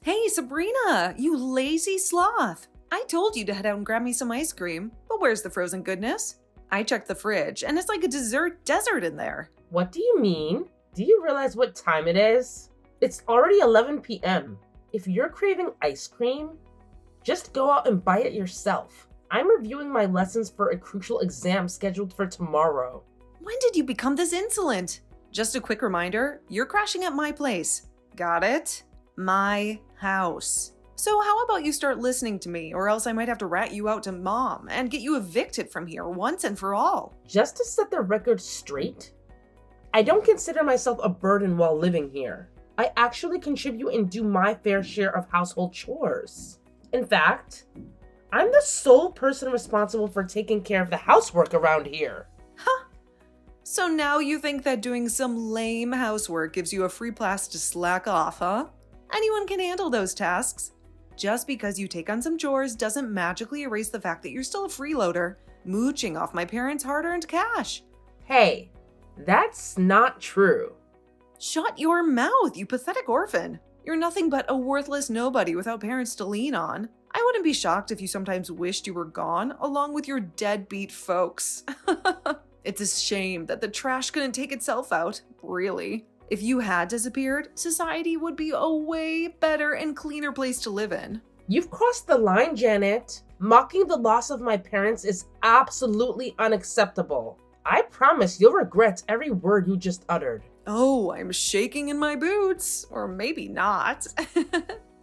Hey, Sabrina, you lazy sloth. I told you to head out and grab me some ice cream, but where's the frozen goodness? I checked the fridge, and it's like a dessert desert in there. What do you mean? Do you realize what time it is? It's already 11 p.m. If you're craving ice cream, just go out and buy it yourself. I'm reviewing my lessons for a crucial exam scheduled for tomorrow. When did you become this insolent? Just a quick reminder, you're crashing at my place. Got it? My house. So how about you start listening to me, or else I might have to rat you out to mom and get you evicted from here once and for all. Just to set the record straight, I don't consider myself a burden while living here. I actually contribute and do my fair share of household chores. In fact, I'm the sole person responsible for taking care of the housework around here. Huh. So now you think that doing some lame housework gives you a free pass to slack off, huh? Anyone can handle those tasks. Just because you take on some chores doesn't magically erase the fact that you're still a freeloader, mooching off my parents' hard-earned cash. Hey, that's not true. Shut your mouth, you pathetic orphan. You're nothing but a worthless nobody without parents to lean on. I wouldn't be shocked if you sometimes wished you were gone, along with your deadbeat folks. It's a shame that the trash couldn't take itself out, really. If you had disappeared, society would be a way better and cleaner place to live in. You've crossed the line, Janet. Mocking the loss of my parents is absolutely unacceptable. I promise you'll regret every word you just uttered. Oh, I'm shaking in my boots. Or maybe not.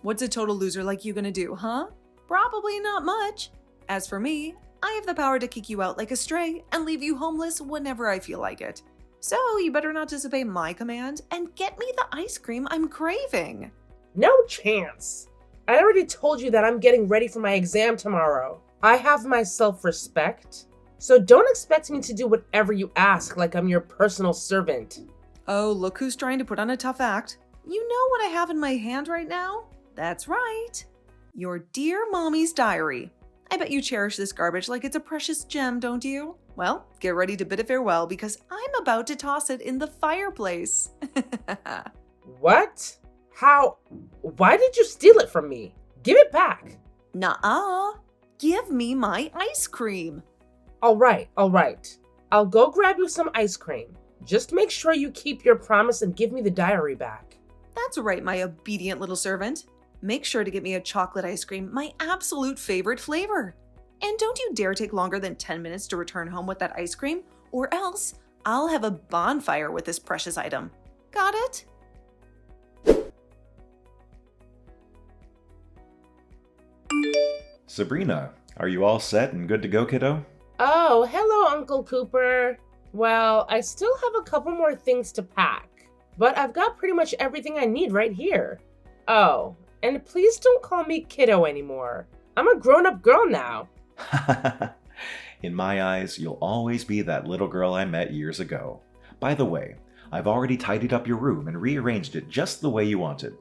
What's a total loser like you gonna do, huh? Probably not much. As for me, I have the power to kick you out like a stray and leave you homeless whenever I feel like it. So you better not disobey my command and get me the ice cream I'm craving. No chance. I already told you that I'm getting ready for my exam tomorrow. I have my self-respect, so don't expect me to do whatever you ask like I'm your personal servant. Oh, look who's trying to put on a tough act. You know what I have in my hand right now? That's right. Your dear mommy's diary. I bet you cherish this garbage like it's a precious gem, don't you? Well, get ready to bid it farewell because I'm about to toss it in the fireplace. What? How? Why did you steal it from me? Give it back. Nuh-uh. Give me my ice cream. All right. I'll go grab you some ice cream. Just make sure you keep your promise and give me the diary back. That's right, my obedient little servant. Make sure to get me a chocolate ice cream, my absolute favorite flavor. And don't you dare take longer than 10 minutes to return home with that ice cream, or else I'll have a bonfire with this precious item. Got it? Sabrina, are you all set and good to go, kiddo? Oh, hello, Uncle Cooper. Well, I still have a couple more things to pack, but I've got pretty much everything I need right here. Oh, and please don't call me kiddo anymore. I'm a grown-up girl now. In my eyes, you'll always be that little girl I met years ago. By the way, I've already tidied up your room and rearranged it just the way you wanted.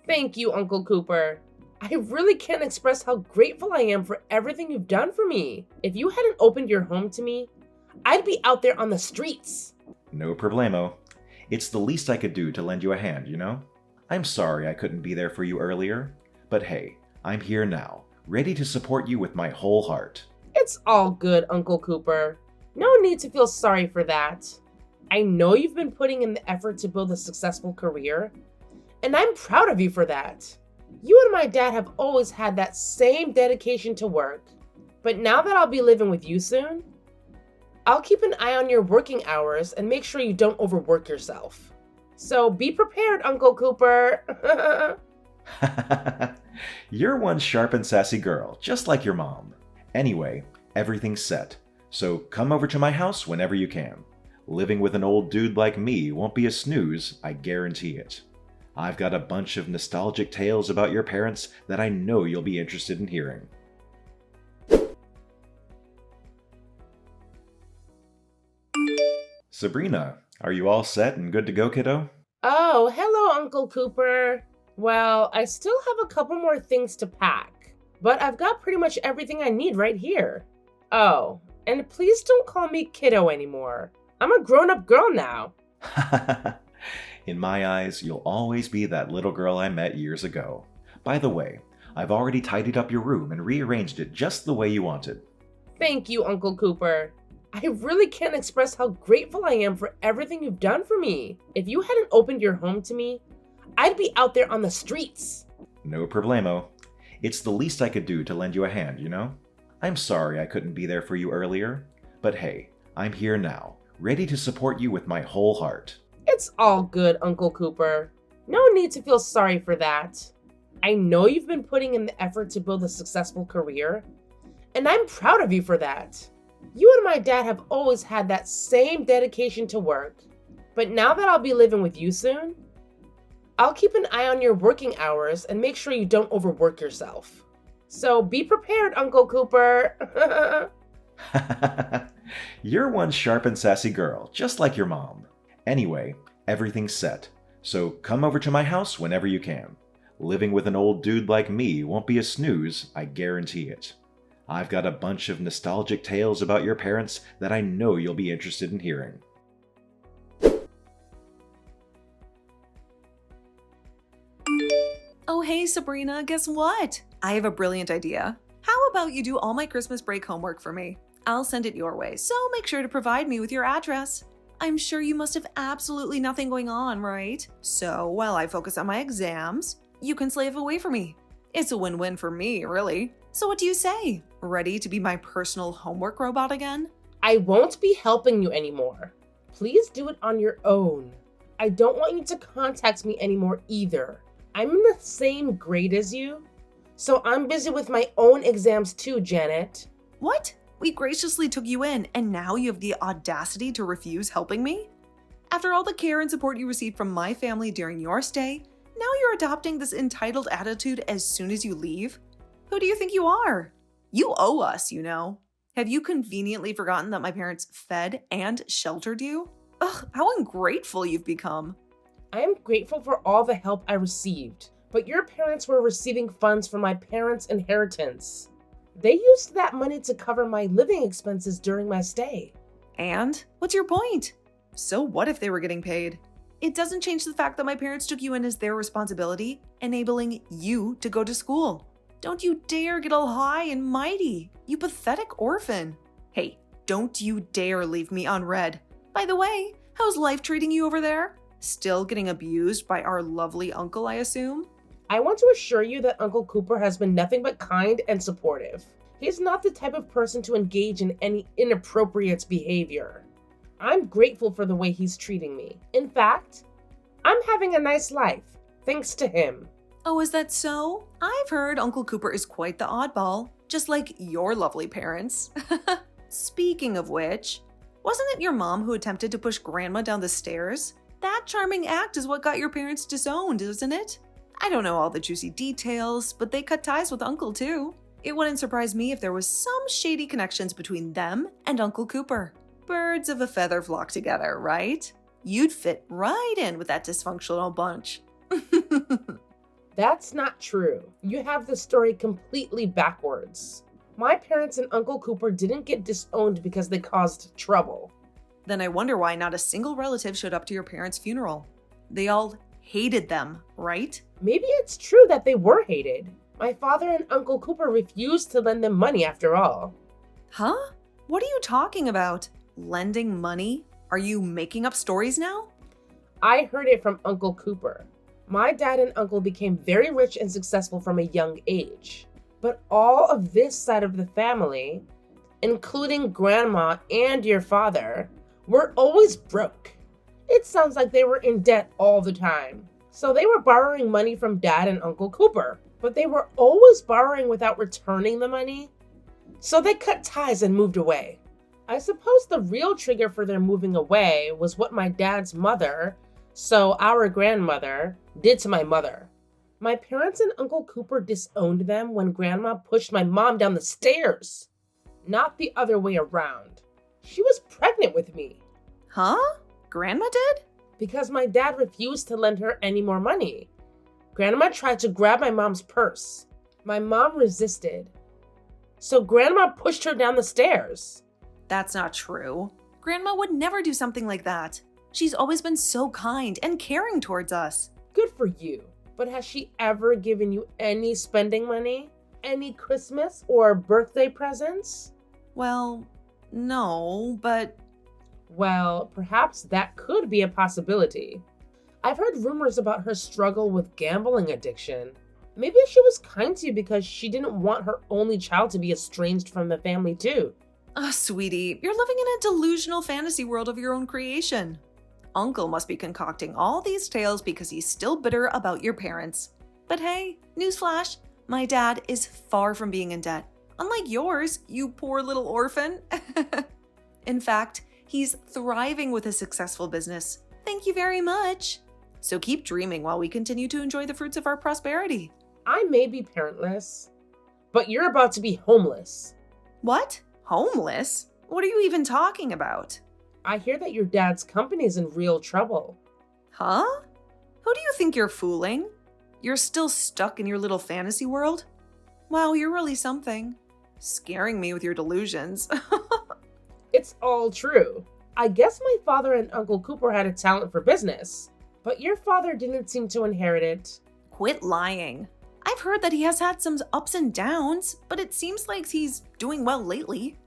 Thank you, Uncle Cooper. I really can't express how grateful I am for everything you've done for me. If you hadn't opened your home to me, I'd be out there on the streets. No problemo. It's the least I could do to lend you a hand, you know? I'm sorry I couldn't be there for you earlier, but hey, I'm here now, ready to support you with my whole heart. It's all good, Uncle Cooper. No need to feel sorry for that. I know you've been putting in the effort to build a successful career, and I'm proud of you for that. You and my dad have always had that same dedication to work, but now that I'll be living with you soon, I'll keep an eye on your working hours and make sure you don't overwork yourself. So be prepared, Uncle Cooper. You're one sharp and sassy girl, just like your mom. Anyway, everything's set, so come over to my house whenever you can. Living with an old dude like me won't be a snooze, I guarantee it. I've got a bunch of nostalgic tales about your parents that I know you'll be interested in hearing. Sabrina, are you all set and good to go, kiddo? Oh, hello, Uncle Cooper. Well, I still have a couple more things to pack, but I've got pretty much everything I need right here. Oh, and please don't call me kiddo anymore. I'm a grown-up girl now. In my eyes, you'll always be that little girl I met years ago. By the way, I've already tidied up your room and rearranged it just the way you wanted. Thank you, Uncle Cooper. I really can't express how grateful I am for everything you've done for me. If you hadn't opened your home to me, I'd be out there on the streets. No problemo. It's the least I could do to lend you a hand, you know? I'm sorry I couldn't be there for you earlier, but hey, I'm here now, ready to support you with my whole heart. It's all good, Uncle Cooper. No need to feel sorry for that. I know you've been putting in the effort to build a successful career, and I'm proud of you for that. You and my dad have always had that same dedication to work, but now that I'll be living with you soon, I'll keep an eye on your working hours and make sure you don't overwork yourself. So be prepared, Uncle Cooper. You're one sharp and sassy girl, just like your mom. Anyway, everything's set, so come over to my house whenever you can. Living with an old dude like me won't be a snooze, I guarantee it. I've got a bunch of nostalgic tales about your parents that I know you'll be interested in hearing. Oh, hey, Sabrina, guess what? I have a brilliant idea. How about you do all my Christmas break homework for me? I'll send it your way, so make sure to provide me with your address. I'm sure you must have absolutely nothing going on, right? So while I focus on my exams, you can slave away for me. It's a win-win for me, really. So what do you say? Ready to be my personal homework robot again? I won't be helping you anymore. Please do it on your own. I don't want you to contact me anymore either. I'm in the same grade as you, so I'm busy with my own exams too, Janet. What? We graciously took you in, and now you have the audacity to refuse helping me? After all the care and support you received from my family during your stay, now you're adopting this entitled attitude as soon as you leave? Who do you think you are? You owe us, you know. Have you conveniently forgotten that my parents fed and sheltered you? Ugh, how ungrateful you've become. I am grateful for all the help I received, but your parents were receiving funds from my parents' inheritance. They used that money to cover my living expenses during my stay. And? What's your point? So what if they were getting paid? It doesn't change the fact that my parents took you in as their responsibility, enabling you to go to school. Don't you dare get all high and mighty, you pathetic orphan. Hey, don't you dare leave me unread. By the way, how's life treating you over there? Still getting abused by our lovely uncle, I assume? I want to assure you that Uncle Cooper has been nothing but kind and supportive. He's not the type of person to engage in any inappropriate behavior. I'm grateful for the way he's treating me. In fact, I'm having a nice life, thanks to him. Oh, is that so? I've heard Uncle Cooper is quite the oddball, just like your lovely parents. Speaking of which, wasn't it your mom who attempted to push Grandma down the stairs? That charming act is what got your parents disowned, isn't it? I don't know all the juicy details, but they cut ties with Uncle too. It wouldn't surprise me if there was some shady connections between them and Uncle Cooper. Birds of a feather flock together, right? You'd fit right in with that dysfunctional bunch. That's not true. You have the story completely backwards. My parents and Uncle Cooper didn't get disowned because they caused trouble. Then I wonder why not a single relative showed up to your parents' funeral. They all hated them, right? Maybe it's true that they were hated. My father and Uncle Cooper refused to lend them money after all. Huh? What are you talking about? Lending money? Are you making up stories now? I heard it from Uncle Cooper. My dad and uncle became very rich and successful from a young age. But all of this side of the family, including Grandma and your father, were always broke. It sounds like they were in debt all the time. So they were borrowing money from Dad and Uncle Cooper, but they were always borrowing without returning the money. So they cut ties and moved away. I suppose the real trigger for their moving away was what my dad's mother, so our grandmother, did to my mother. My parents and Uncle Cooper disowned them when Grandma pushed my mom down the stairs. Not the other way around. She was pregnant with me. Huh? Grandma did? Because my dad refused to lend her any more money. Grandma tried to grab my mom's purse. My mom resisted. So Grandma pushed her down the stairs. That's not true. Grandma would never do something like that. She's always been so kind and caring towards us. Good for you. But has she ever given you any spending money? Any Christmas or birthday presents? Well, no, but Well, perhaps that could be a possibility. I've heard rumors about her struggle with gambling addiction. Maybe she was kind to you because she didn't want her only child to be estranged from the family too. sweetie, you're living in a delusional fantasy world of your own creation. Uncle must be concocting all these tales because he's still bitter about your parents. But hey, newsflash, my dad is far from being in debt. Unlike yours, you poor little orphan. In fact, he's thriving with a successful business. Thank you very much. So keep dreaming while we continue to enjoy the fruits of our prosperity. I may be parentless, but you're about to be homeless. What? Homeless? What are you even talking about? I hear that your dad's company's in real trouble. Huh? Who do you think you're fooling? You're still stuck in your little fantasy world? Wow, you're really something. Scaring me with your delusions. It's all true. I guess my father and Uncle Cooper had a talent for business, but your father didn't seem to inherit it. Quit lying. I've heard that he has had some ups and downs, but it seems like he's doing well lately.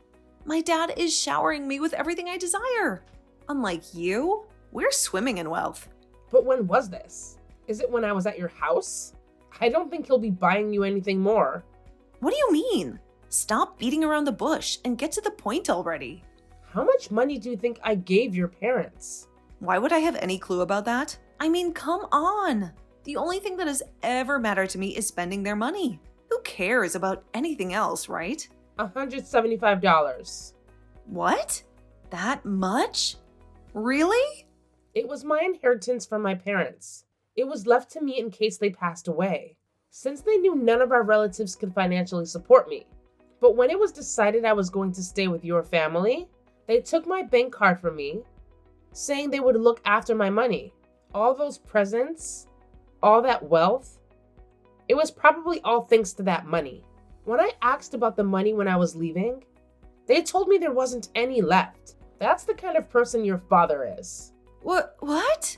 My dad is showering me with everything I desire. Unlike you, we're swimming in wealth. But when was this? Is it when I was at your house? I don't think he'll be buying you anything more. What do you mean? Stop beating around the bush and get to the point already. How much money do you think I gave your parents? Why would I have any clue about that? I mean, come on. The only thing that has ever mattered to me is spending their money. Who cares about anything else, right? $175. What? That much? Really? It was my inheritance from my parents. It was left to me in case they passed away, since they knew none of our relatives could financially support me. But when it was decided I was going to stay with your family, they took my bank card from me, saying they would look after my money. All those presents, all that wealth, it was probably all thanks to that money. When I asked about the money when I was leaving, they told me there wasn't any left. That's the kind of person your father is. What?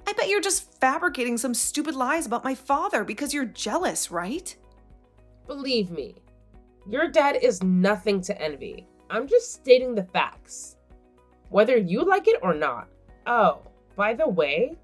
I bet you're just fabricating some stupid lies about my father because you're jealous, right? Believe me, your dad is nothing to envy. I'm just stating the facts, whether you like it or not. Oh, by the way,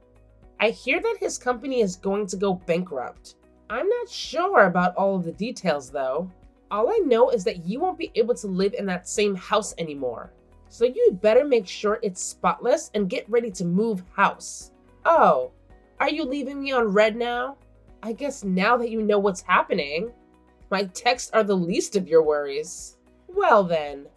I hear that his company is going to go bankrupt. I'm not sure about all of the details though. All I know is that you won't be able to live in that same house anymore. So you better make sure it's spotless and get ready to move house. Oh, are you leaving me on red now? I guess now that you know what's happening, my texts are the least of your worries. Well then.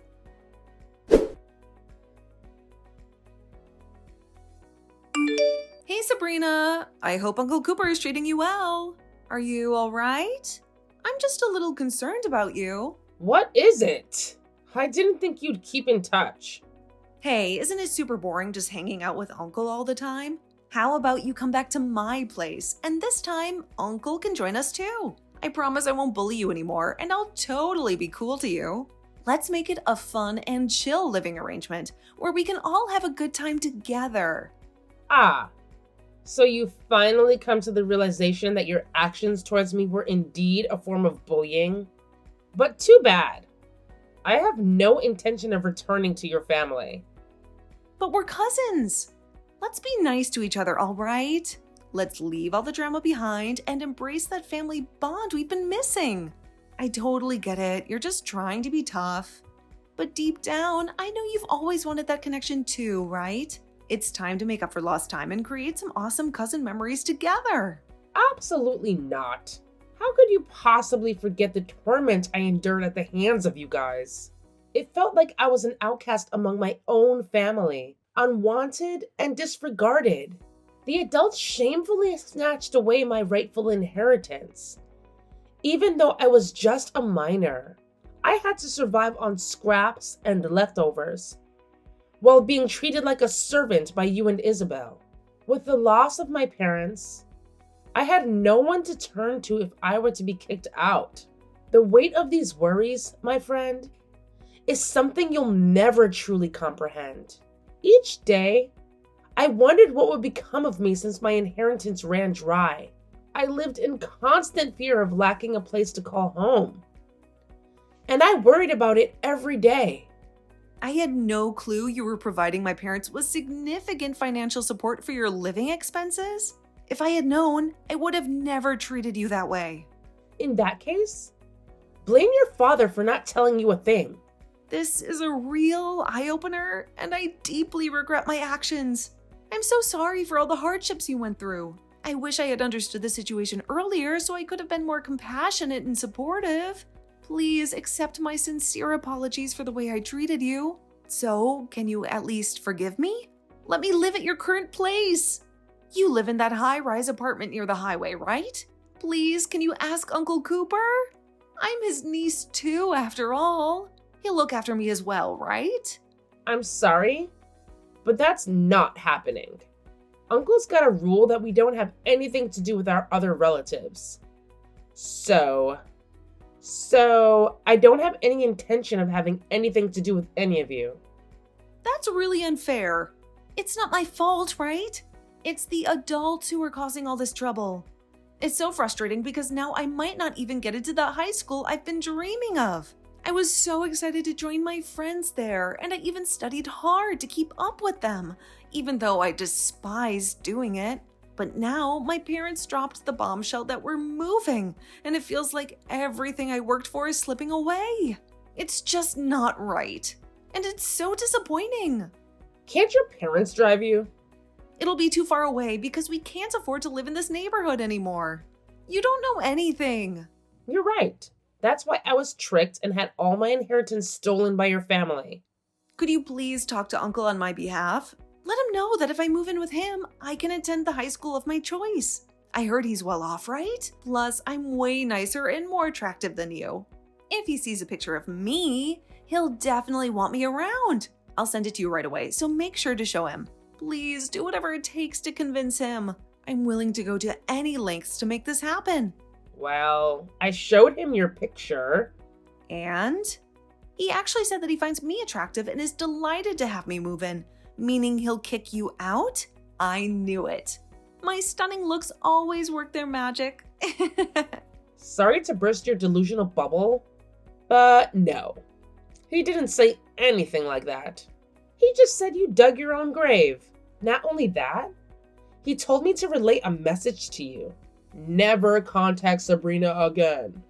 Hey Sabrina, I hope Uncle Cooper is treating you well. Are you alright? I'm just a little concerned about you. What is it? I didn't think you'd keep in touch. Hey, isn't it super boring just hanging out with Uncle all the time? How about you come back to my place, and this time, Uncle can join us too. I promise I won't bully you anymore, and I'll totally be cool to you. Let's make it a fun and chill living arrangement, where we can all have a good time together. Ah, so you finally come to the realization that your actions towards me were indeed a form of bullying? But too bad. I have no intention of returning to your family. But we're cousins. Let's be nice to each other, all right? Let's leave all the drama behind and embrace that family bond we've been missing. I totally get it. You're just trying to be tough. But deep down, I know you've always wanted that connection too, right? It's time to make up for lost time and create some awesome cousin memories together. Absolutely not. How could you possibly forget the torment I endured at the hands of you guys? It felt like I was an outcast among my own family, unwanted and disregarded. The adults shamefully snatched away my rightful inheritance. Even though I was just a minor, I had to survive on scraps and leftovers, while being treated like a servant by you and Isabel. With the loss of my parents, I had no one to turn to if I were to be kicked out. The weight of these worries, my friend, is something you'll never truly comprehend. Each day, I wondered what would become of me since my inheritance ran dry. I lived in constant fear of lacking a place to call home. And I worried about it every day. I had no clue you were providing my parents with significant financial support for your living expenses. If I had known, I would have never treated you that way. In that case, blame your father for not telling you a thing. This is a real eye-opener, and I deeply regret my actions. I'm so sorry for all the hardships you went through. I wish I had understood the situation earlier so I could have been more compassionate and supportive. Please accept my sincere apologies for the way I treated you. So, can you at least forgive me? Let me live at your current place. You live in that high-rise apartment near the highway, right? Please, can you ask Uncle Cooper? I'm his niece too, after all. He'll look after me as well, right? I'm sorry, but that's not happening. Uncle's got a rule that we don't have anything to do with our other relatives. So I don't have any intention of having anything to do with any of you. That's really unfair. It's not my fault, right? It's the adults who are causing all this trouble. It's so frustrating because now I might not even get into the high school I've been dreaming of. I was so excited to join my friends there, and I even studied hard to keep up with them, even though I despised doing it. But now my parents dropped the bombshell that we're moving, and it feels like everything I worked for is slipping away. It's just not right, and it's so disappointing. Can't your parents drive you? It'll be too far away because we can't afford to live in this neighborhood anymore. You don't know anything. You're right. That's why I was tricked and had all my inheritance stolen by your family. Could you please talk to Uncle on my behalf? Let him know that if I move in with him, I can attend the high school of my choice. I heard he's well off, right? Plus, I'm way nicer and more attractive than you. If he sees a picture of me, he'll definitely want me around. I'll send it to you right away, so make sure to show him. Please do whatever it takes to convince him. I'm willing to go to any lengths to make this happen. Well, I showed him your picture. And? He actually said that he finds me attractive and is delighted to have me move in. Meaning he'll kick you out? I knew it. My stunning looks always work their magic. Sorry to burst your delusional bubble, but no. He didn't say anything like that. He just said you dug your own grave. Not only that, he told me to relay a message to you. Never contact Sabrina again.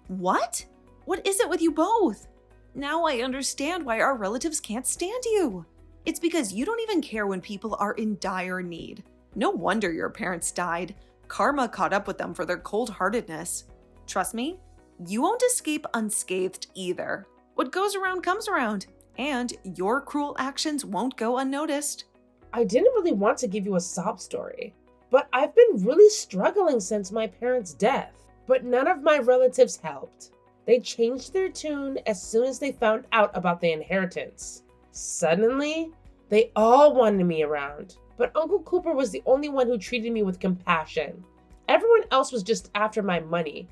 What? What is it with you both? Now I understand why our relatives can't stand you. It's because you don't even care when people are in dire need. No wonder your parents died. Karma caught up with them for their cold-heartedness. Trust me, you won't escape unscathed either. What goes around comes around, and your cruel actions won't go unnoticed. I didn't really want to give you a sob story, but I've been really struggling since my parents' death. But none of my relatives helped. They changed their tune as soon as they found out about the inheritance. Suddenly, they all wanted me around, but Uncle Cooper was the only one who treated me with compassion. Everyone else was just after my money,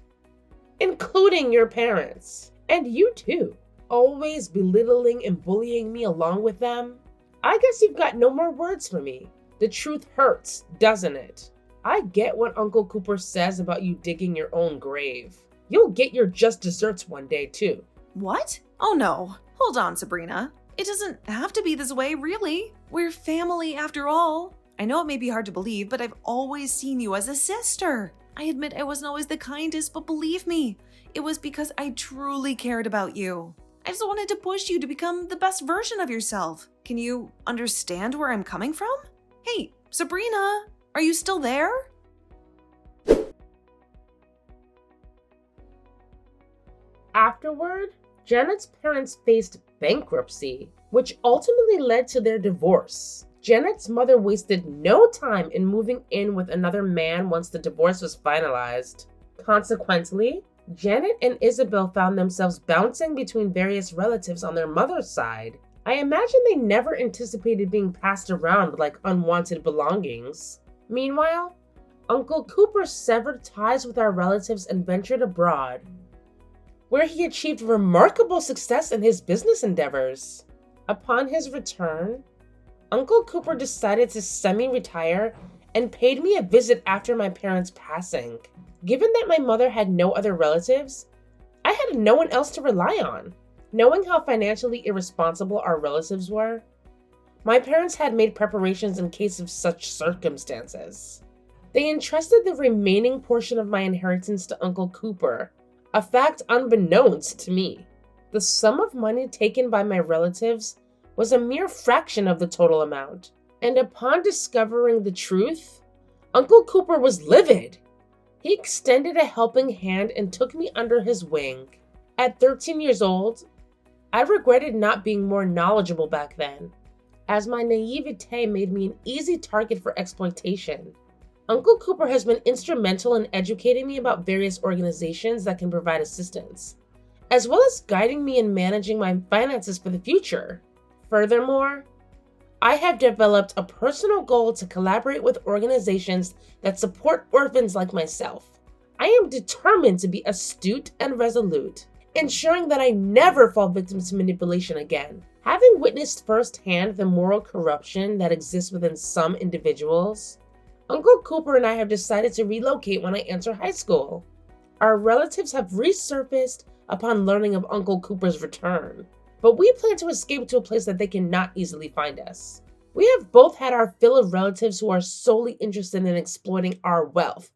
including your parents. And you too, always belittling and bullying me along with them. I guess you've got no more words for me. The truth hurts, doesn't it? I get what Uncle Cooper says about you digging your own grave. You'll get your just desserts one day too. What? Oh no. Hold on, Sabrina. It doesn't have to be this way, really. We're family after all. I know it may be hard to believe, but I've always seen you as a sister. I admit I wasn't always the kindest, but believe me, it was because I truly cared about you. I just wanted to push you to become the best version of yourself. Can you understand where I'm coming from? Hey, Sabrina, are you still there? Afterward, Janet's parents faced bankruptcy, which ultimately led to their divorce. Janet's mother wasted no time in moving in with another man once the divorce was finalized. Consequently, Janet and Isabel found themselves bouncing between various relatives on their mother's side. I imagine they never anticipated being passed around like unwanted belongings. Meanwhile, Uncle Cooper severed ties with our relatives and ventured abroad, where he achieved remarkable success in his business endeavors. Upon his return, Uncle Cooper decided to semi-retire and paid me a visit after my parents' passing. Given that my mother had no other relatives, I had no one else to rely on. Knowing how financially irresponsible our relatives were, my parents had made preparations in case of such circumstances. They entrusted the remaining portion of my inheritance to Uncle Cooper, a fact unbeknownst to me. The sum of money taken by my relatives was a mere fraction of the total amount, and upon discovering the truth, Uncle Cooper was livid. He extended a helping hand and took me under his wing. At 13 years old, I regretted not being more knowledgeable back then, as my naivete made me an easy target for exploitation. Uncle Cooper has been instrumental in educating me about various organizations that can provide assistance, as well as guiding me in managing my finances for the future. Furthermore, I have developed a personal goal to collaborate with organizations that support orphans like myself. I am determined to be astute and resolute, ensuring that I never fall victim to manipulation again. Having witnessed firsthand the moral corruption that exists within some individuals, Uncle Cooper and I have decided to relocate when I enter high school. Our relatives have resurfaced upon learning of Uncle Cooper's return, but we plan to escape to a place that they cannot easily find us. We have both had our fill of relatives who are solely interested in exploiting our wealth.